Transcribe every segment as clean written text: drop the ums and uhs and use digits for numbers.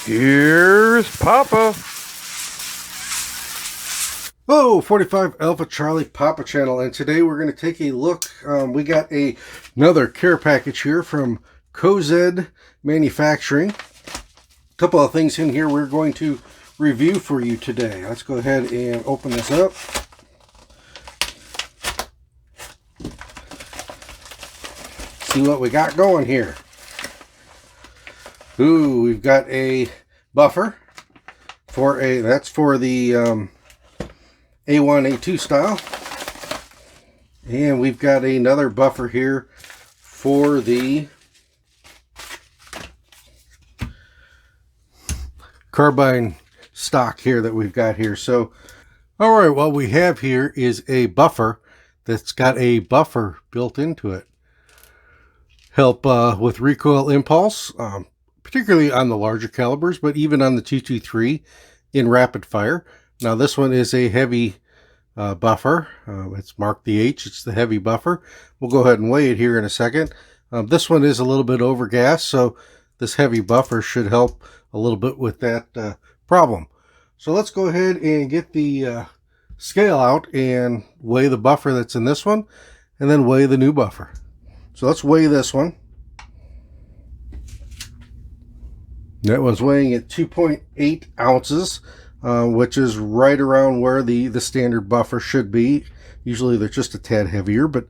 Here's Papa. Hello, 45 Alpha Charlie Papa channel, and today we're going to take a look. We got another care package here from Cozad Manufacturing. A couple of things in here we're going to review for you today. Let's go ahead and open this up. See what we got going here. Ooh, we've got a buffer that's for the A1, A2 style. And we've got another buffer here for the carbine stock here that we've got here. So, all right, what we have here is a buffer that's got a buffer built into it. Help with recoil impulse, particularly on the larger calibers, but even on the 223 in rapid fire. Now this one is a heavy buffer. It's marked the H. It's the heavy buffer. We'll go ahead and weigh it here in a second. This one is a little bit over gas, so this heavy buffer should help a little bit with that problem. So let's go ahead and get the scale out and weigh the buffer that's in this one, and then weigh the new buffer. So let's weigh this one. That was weighing at 2.8 ounces, which is right around where the standard buffer should be. Usually they're just a tad heavier, but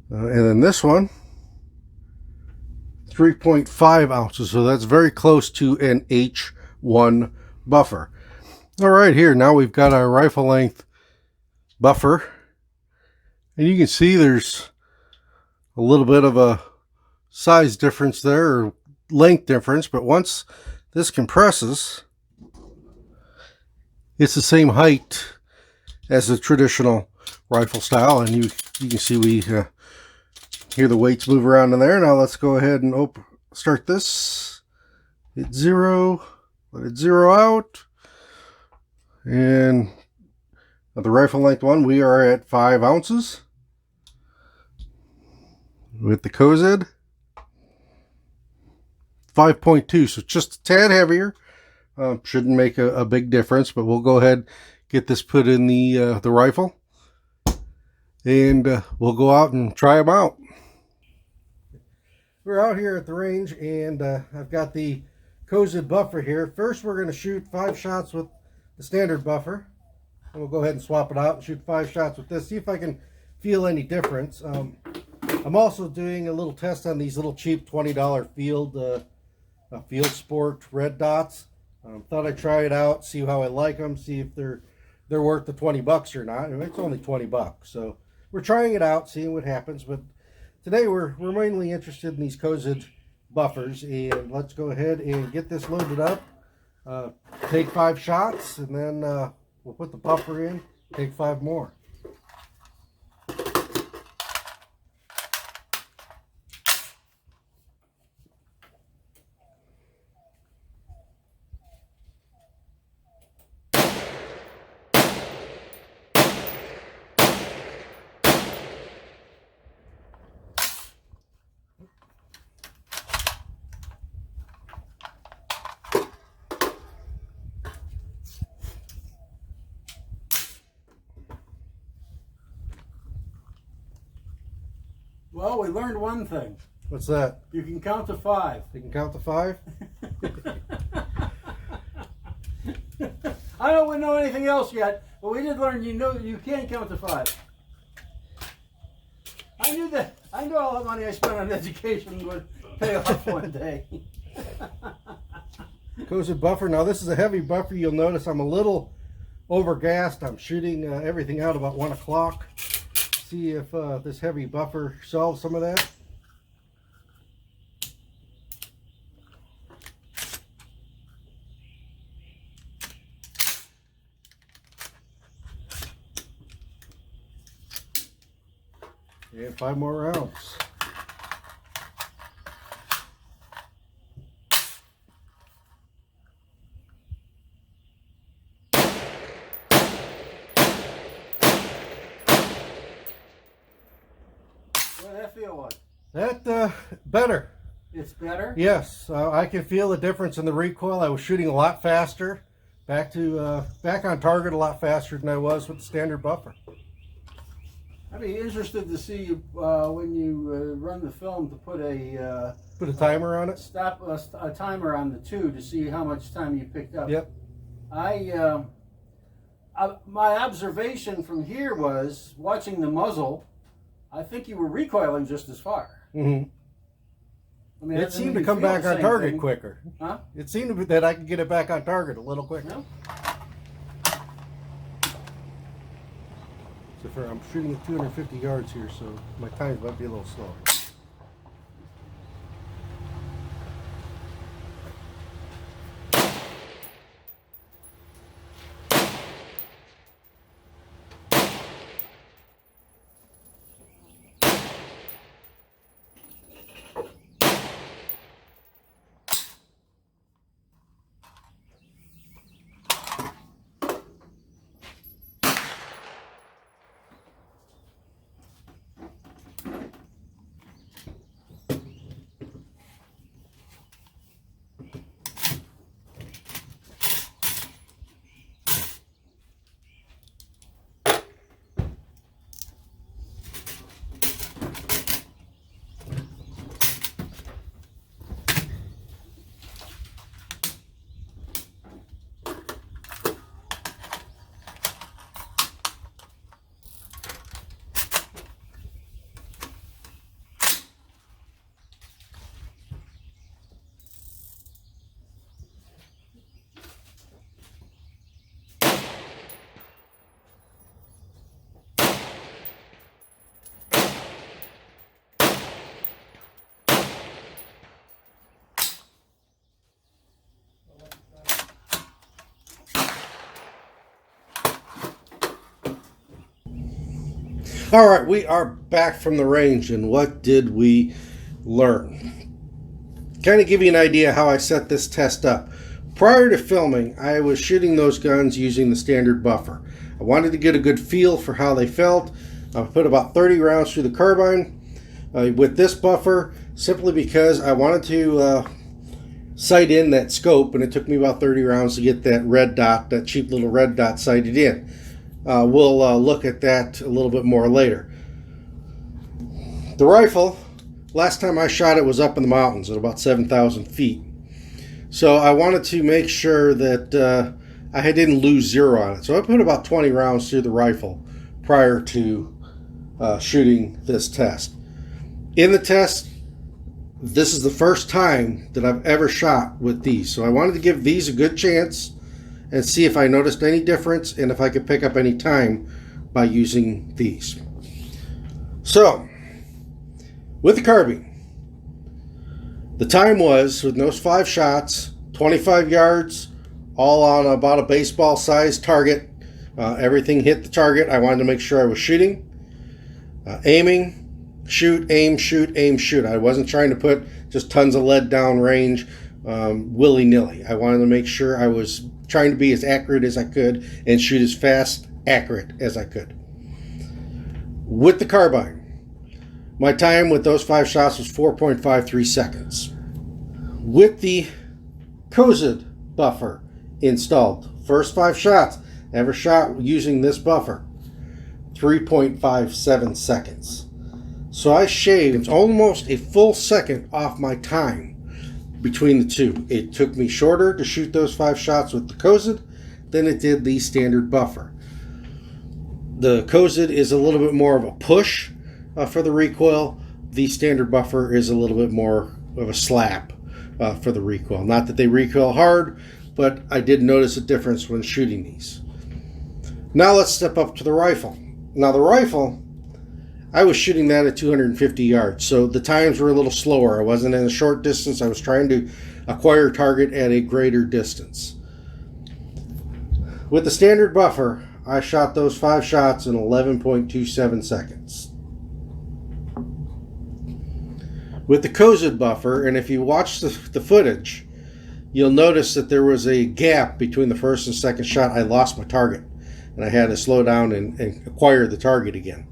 and then this one, 3.5 ounces. So that's very close to an H1 buffer. All right, here now we've got our rifle length buffer, and you can see there's a little bit of a size difference there, or length difference, but once this compresses, it's the same height as the traditional rifle style, and you can see we hear the weights move around in there. Now let's go ahead and start this. Hit 0, let it zero out, and the rifle length one, we are at 5 ounces. With the Cozad, 5.2, so just a tad heavier. Shouldn't make a big difference, but we'll go ahead, get this put in the rifle, and we'll go out and try them out. We're out here at the range, and I've got the Cozad buffer here. First, we're going to shoot 5 shots with the standard buffer, and we'll go ahead and swap it out and shoot 5 shots with this. See if I can feel any difference. I'm also doing a little test on these little cheap $20 field sport red dots. Thought I'd try it out, see how I like them, see if they're worth the 20 bucks or not. It's only 20 bucks, so we're trying it out, seeing what happens. But today we're mainly interested in these Cozad buffers, and let's go ahead and get this loaded up. Take 5 shots, and then we'll put the buffer in. Take 5 more. Well, we learned one thing. What's that? You can count to 5. You can count to 5? I don't know anything else yet, but we did learn you can count to 5. I knew that. I knew all the money I spent on education would pay off one day. Cozad buffer. Now this is a heavy buffer. You'll notice I'm a little overgassed. I'm shooting everything out about 1 o'clock. See if this heavy buffer solves some of that. And 5 more rounds. What did that feel like? That better. It's better? Yes, I can feel the difference in the recoil. I was shooting a lot faster, back on target a lot faster than I was with the standard buffer. I'd be interested to see when you run the film to put a timer on it. Stop a timer on the 2 to see how much time you picked up. Yep. My observation from here was watching the muzzle. I think you were recoiling just as far. Mm-hmm. I mean, it seemed to come back on target quicker. Huh? It seemed that I could get it back on target a little quicker. No? So I'm shooting at 250 yards here, so my times might be a little slow. All right, we are back from the range, and what did we learn? Kind of give you an idea how I set this test up. Prior to filming, I was shooting those guns using the standard buffer. I wanted to get a good feel for how they felt. I put about 30 rounds through the carbine with this buffer, simply because I wanted to sight in that scope, and it took me about 30 rounds to get that red dot, that cheap little red dot sighted in. We'll look at that a little bit more later. The rifle, last time I shot it was up in the mountains at about 7,000 feet. So I wanted to make sure that I didn't lose zero on it. So I put about 20 rounds through the rifle prior to shooting this test. In the test, this is the first time that I've ever shot with these. So I wanted to give these a good chance and see if I noticed any difference and if I could pick up any time by using these. So, with the carbine, the time was, with those 5 shots, 25 yards, all on about a baseball-sized target. Everything hit the target. I wanted to make sure I was shooting, aiming, shoot, aim, shoot, aim, shoot. I wasn't trying to put just tons of lead down range willy-nilly. I wanted to make sure I was trying to be as accurate as I could and shoot as fast, accurate as I could. With the carbine, my time with those 5 shots was 4.53 seconds. With the Cozad buffer installed, first 5 shots ever shot using this buffer, 3.57 seconds. So I shaved almost a full second off my time between the two. It took me shorter to shoot those 5 shots with the Cozad than it did the standard buffer. The Cozad is a little bit more of a push for the recoil. The standard buffer is a little bit more of a slap for the recoil. Not that they recoil hard, but I did notice a difference when shooting these. Now let's step up to the rifle. Now the rifle, I was shooting that at 250 yards, so the times were a little slower. I wasn't in a short distance. I was trying to acquire target at a greater distance. With the standard buffer, I shot those 5 shots in 11.27 seconds. With the Cozad buffer, and if you watch the footage, you'll notice that there was a gap between the first and second shot. I lost my target, and I had to slow down and acquire the target again.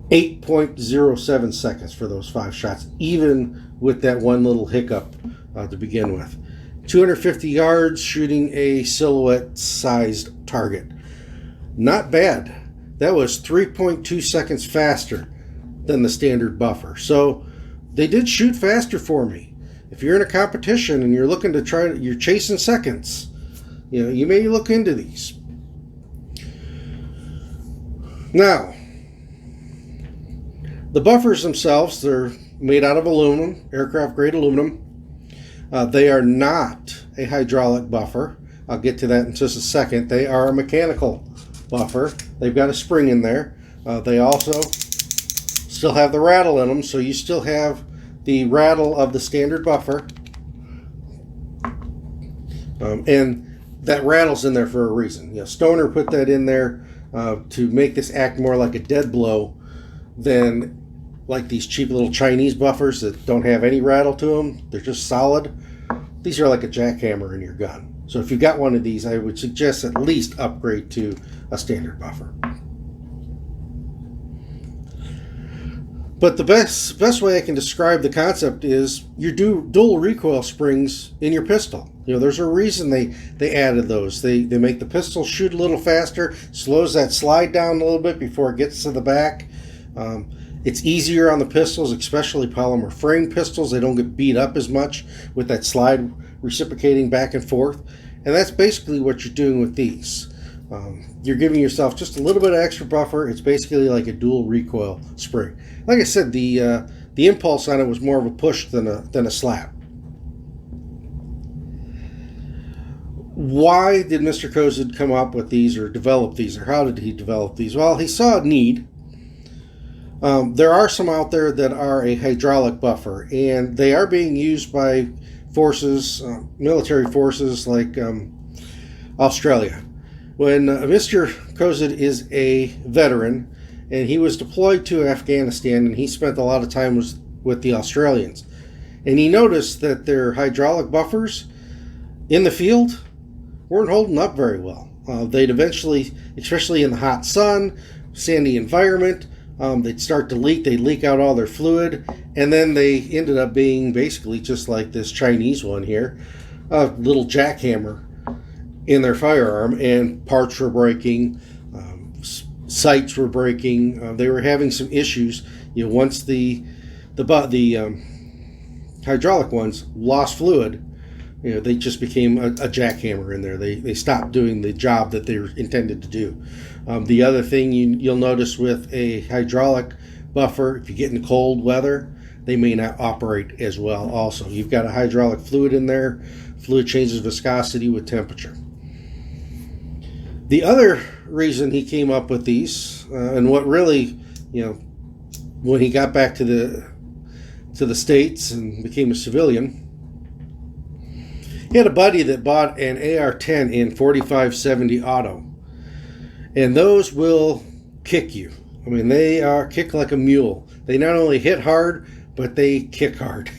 8.07 seconds for those 5 shots, even with that one little hiccup to begin with. 250 yards shooting a silhouette-sized target. Not bad. That was 3.2 seconds faster than the standard buffer. So they did shoot faster for me. If you're in a competition and you're looking to you're chasing seconds, you may look into these. Now, the buffers themselves, they're made out of aluminum, aircraft grade aluminum. They are not a hydraulic buffer. I'll get to that in just a second. They are a mechanical buffer. They've got a spring in there. They also still have the rattle in them, so you still have the rattle of the standard buffer. And that rattle's in there for a reason. Stoner put that in there to make this act more like a dead blow than like these cheap little Chinese buffers that don't have any rattle to them. They're just solid. These are like a jackhammer in your gun. So if you've got one of these, I would suggest at least upgrade to a standard buffer. But the best way I can describe the concept is your dual recoil springs in your pistol. There's a reason they added those. They make the pistol shoot a little faster, slows that slide down a little bit before it gets to the back. It's easier on the pistols, especially polymer frame pistols. They don't get beat up as much with that slide reciprocating back and forth. And that's basically what you're doing with these. You're giving yourself just a little bit of extra buffer. It's basically like a dual recoil spring. Like I said, the impulse on it was more of a push than a slap. Why did Mr. Cozad come up with these or develop these, or how did he develop these? Well, he saw a need. There are some out there that are a hydraulic buffer, and they are being used by forces, military forces like Australia. When Mr. Cozad is a veteran, and he was deployed to Afghanistan, and he spent a lot of time with the Australians, and he noticed that their hydraulic buffers in the field weren't holding up very well. They'd eventually, especially in the hot sun, sandy environment, they'd start to leak. They'd leak out all their fluid, and then they ended up being basically just like this Chinese one here, a little jackhammer in their firearm, and parts were breaking, sights were breaking. They were having some issues. Once the hydraulic ones lost fluid, they just became a jackhammer in there. They stopped doing the job that they were intended to do. The other thing you'll notice with a hydraulic buffer, if you get in cold weather, they may not operate as well also. You've got a hydraulic fluid in there. Fluid changes viscosity with temperature. The other reason he came up with these, and what really, when he got back to the States and became a civilian, he had a buddy that bought an AR-10 in 4570 auto. And those will kick you. I mean, they kick like a mule. They not only hit hard, but they kick hard.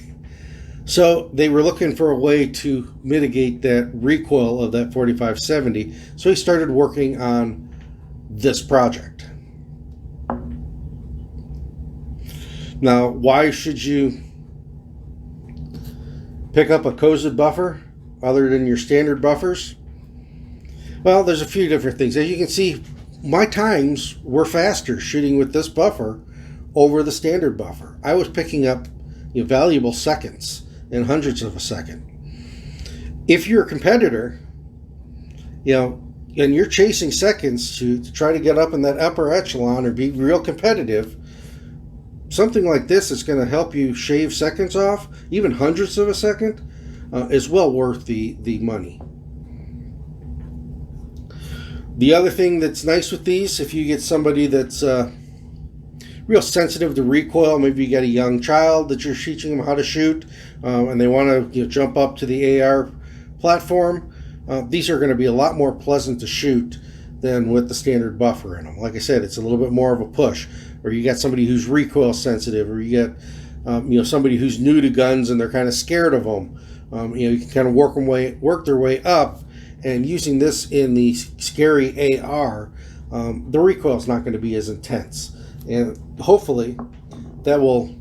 So they were looking for a way to mitigate that recoil of that 4570. So he started working on this project. Now, why should you pick up a Cozad buffer other than your standard buffers? Well, there's a few different things. As you can see, my times were faster shooting with this buffer over the standard buffer. I was picking up valuable seconds in hundreds of a second. If you're a competitor, and you're chasing seconds to try to get up in that upper echelon or be real competitive, something like this is going to help you shave seconds off, even hundreds of a second, is well worth the money. The other thing that's nice with these, if you get somebody that's real sensitive to recoil, maybe you got a young child that you're teaching them how to shoot, and they want to jump up to the AR platform, these are going to be a lot more pleasant to shoot than with the standard buffer in them. Like I said, it's a little bit more of a push. Or you got somebody who's recoil sensitive, or you get somebody who's new to guns and they're kind of scared of them. You can kind of work their way up, and using this in the scary AR, the recoil is not going to be as intense. and hopefully that will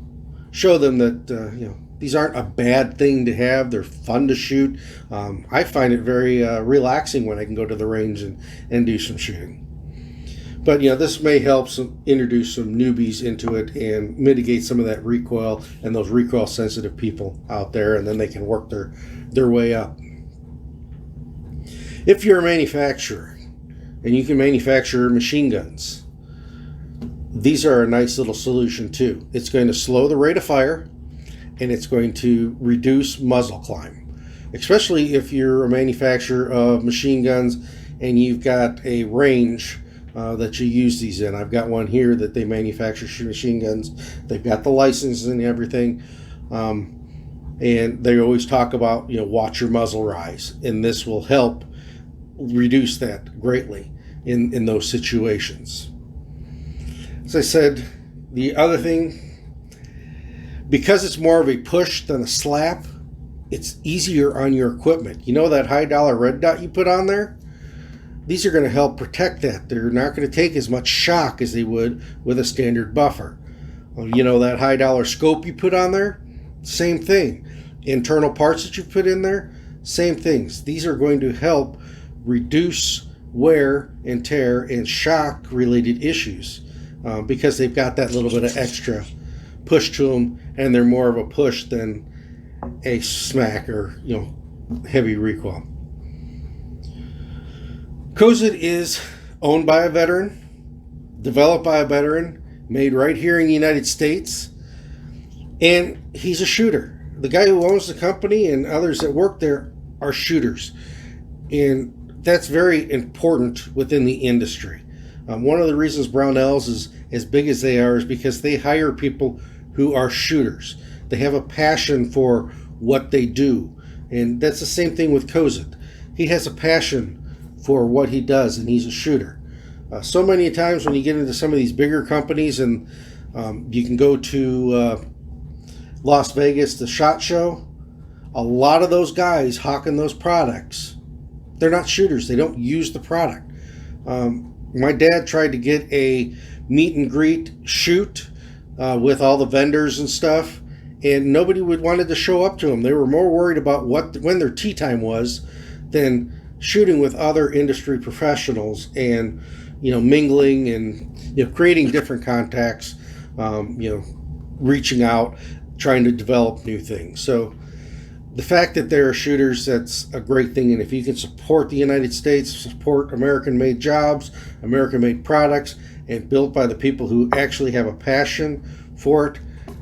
show them that these aren't a bad thing to have. They're fun to shoot. I find it very relaxing when I can go to the range and do some shooting. But this may help introduce some newbies into it and mitigate some of that recoil and those recoil sensitive people out there, and then they can work their way up. If you're a manufacturer and you can manufacture machine guns, these are a nice little solution too. It's going to slow the rate of fire, and it's going to reduce muzzle climb, especially if you're a manufacturer of machine guns and you've got a range that you use these in. I've got one here that they manufacture machine guns. They've got the license and everything, and they always talk about watch your muzzle rise, and this will help reduce that greatly in those situations. As I said, the other thing, because it's more of a push than a slap, it's easier on your equipment. That high dollar red dot you put on there? These are going to help protect that. They're not going to take as much shock as they would with a standard buffer. That high dollar scope you put on there? Same thing. Internal parts that you put in there? Same things. These are going to help reduce wear and tear and shock related issues because they've got that little bit of extra push to them, and they're more of a push than a smack or heavy recoil. Cozad is owned by a veteran, developed by a veteran, made right here in the United States, and he's a shooter. The guy who owns the company and others that work there are shooters, and that's very important within the industry. One of the reasons Brownells is as big as they are is because they hire people who are shooters. They have a passion for what they do, and that's the same thing with Cozad. He has a passion for what he does, and he's a shooter. So many times when you get into some of these bigger companies, and you can go to Las Vegas, the SHOT Show, a lot of those guys hawking those products, they're not shooters. They don't use the product. My dad tried to get a meet and greet shoot with all the vendors and stuff, and nobody wanted to show up to him. They were more worried about when their tea time was than shooting with other industry professionals and mingling and creating different contacts, reaching out, trying to develop new things. So the fact that there are shooters, that's a great thing. And if you can support the United States, support American-made jobs, American-made products, and built by the people who actually have a passion for it,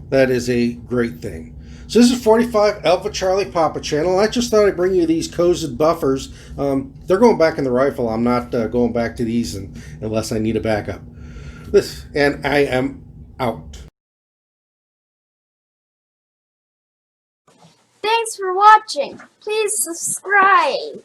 that is a great thing. So this is 45 Alpha Charlie Papa channel. I just thought I'd bring you these Cozad buffers. They're going back in the rifle. I'm not going back to these unless I need a backup. And I am out. Thanks for watching. Please subscribe.